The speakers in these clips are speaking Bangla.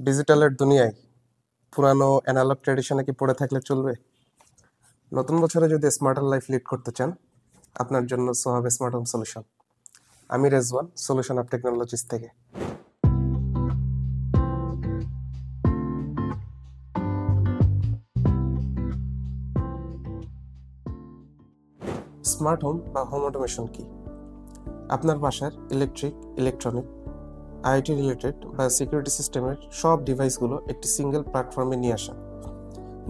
ডিজিটালের দুনিয়ায় পুরানো অ্যানালগ ট্র্যাডিশনে কি পড়ে থাকলে চলবে? নতুন বছরে যদি স্মার্টার লাইফ লিড করতে চান, আপনার জন্য সোহাব স্মার্ট হোম সলিউশন। আমি রেজওয়ান, সলিউশন অফ টেকনোলজিস থেকে। স্মার্ট হোম বা হোম অটোমেশন কি? আপনার বাসার ইলেকট্রিক, ইলেকট্রনিক, আইটি রিলেটেড বা সিকিউরিটি সিস্টেমের সব ডিভাইসগুলো একটি সিঙ্গেল প্ল্যাটফর্মে নিয়ে আসা,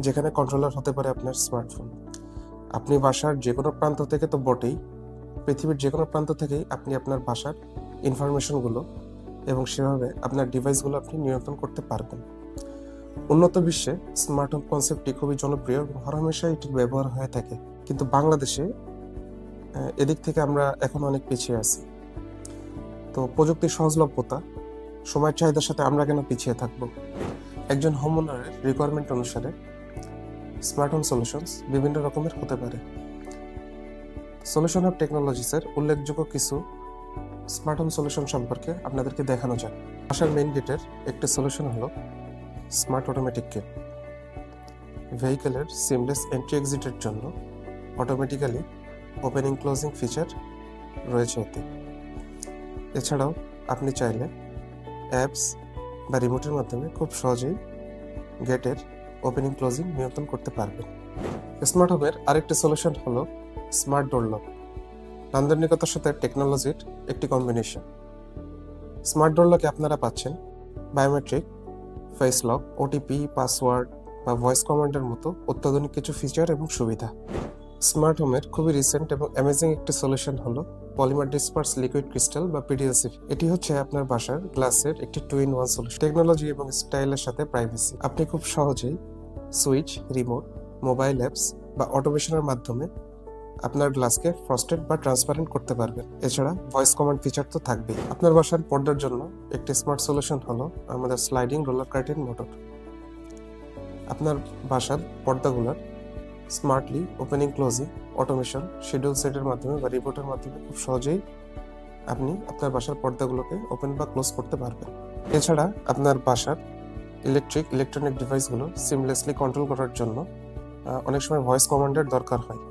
যেখানে কন্ট্রোলার হতে পারে আপনার স্মার্টফোন। আপনি বাসার যে কোনো প্রান্ত থেকে তো বটেই, পৃথিবীর যে কোনো প্রান্ত থেকেই আপনি আপনার বাসার ইনফরমেশনগুলো এবং সেভাবে আপনার ডিভাইসগুলো আপনি নিয়ন্ত্রণ করতে পারবেন। উন্নত বিশ্বে স্মার্ট হোম কনসেপ্টটি খুবই জনপ্রিয় এবং হরহামেশাই এটির ব্যবহার হয়ে থাকে, কিন্তু বাংলাদেশে এদিক থেকে আমরা এখন অনেক পিছিয়ে আছি। তো প্রযুক্তির সহজলভ্যতা, সময়ের চাহিদার সাথে আমরা কেন পিছিয়ে থাকবো? একজন হোম ওনারের রিকোয়ারমেন্ট অনুসারে স্মার্ট হোম সলিউশনস বিভিন্ন রকমের হতে পারে। সলিউশন অফ টেকনোলজিসের উল্লেখযোগ্য কিছু স্মার্ট হোম সলিউশন সম্পর্কে আপনাদেরকে দেখানো যাক। বাসার মেইন গেটের একটি সলিউশন হলো স্মার্ট অটোমেটিক গেট। ভেহিকেলের সিমলেস এন্ট্রি এক্সিটের জন্য অটোমেটিক্যালি ওপেনিং ক্লোজিং ফিচার রয়েছে এতে। এছাড়াও আপনি চাইলে অ্যাপস বা রিমোটের মাধ্যমে খুব সহজেই গেটের ওপেনিং ক্লোজিং নিয়ন্ত্রণ করতে পারবেন। স্মার্ট হোমের আরেকটি সলিউশন হলো স্মার্ট ডোর লক। নান্দনিকতার সাথে টেকনোলজির একটি কম্বিনেশন। স্মার্ট ডোর লকে আপনারা পাচ্ছেন biometric, face lock, OTP, password বা ভয়েস কমান্ডের মতো অত্যাধুনিক কিছু ফিচার এবং সুবিধা। স্মার্ট হোমের খুবই রিসেন্ট এবং অ্যামেজিং একটি সলিউশন হলো পলিমার ডিসপার্স লিকুইড ক্রিস্টাল বা পিডিএলসি। এটি হচ্ছে আপনার বাসার গ্লাসের একটি 2-in-1 সলিউশন। টেকনোলজি এবং স্টাইলের সাথে প্রাইভেসি। আপনি খুব সহজেই সুইচ, রিমোট, মোবাইল অ্যাপস বা অটোমেশনের মাধ্যমে আপনার গ্লাসকে ফ্রস্টেড বা ট্রান্সপারেন্ট করতে পারবেন। এছাড়া ভয়েস কমান্ড ফিচার তো থাকবেই। আপনার বাসার পর্দার জন্য একটি স্মার্ট সলিউশন হলো আমাদের স্লাইডিং রোলার কার্টেন মোটর। আপনার বাসার পর্দাগুলোর smartly opening closing automation schedule সেটের মাধ্যমে বা রিমোটের মাধ্যমে খুব সহজেই আপনি আপনার বাসার পর্দাগুলোকে ওপেন বা ক্লোজ করতে পারবেন। এছাড়া আপনার বাসার ইলেকট্রনিক ডিভাইসগুলো সিমলেসলি কন্ট্রোল করার জন্য অনেক সময় ভয়েস কমান্ডের দরকার হয়।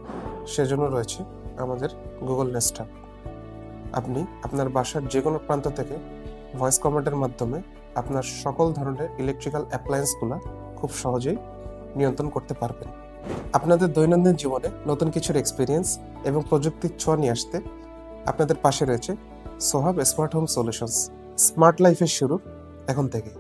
সেজন্য রয়েছে আমাদের গুগল নেস্ট অ্যাপ। আপনি আপনার বাসার যে কোনো প্রান্ত থেকে ভয়েস কমান্ডের মাধ্যমে আপনার সকল ধরনের ইলেকট্রিক্যাল অ্যাপ্লায়েন্সগুলো খুব সহজেই নিয়ন্ত্রণ করতে পারবেন। আপনাদের দৈনন্দিন জীবনে নতুন কিছুর এক্সপিরিয়েন্স এবং প্রযুক্তির ছোঁয়া নিয়ে আসতে আপনাদের পাশে রয়েছে Sohab smart home solutions. Smart লাইফের শুরু এখন থেকে।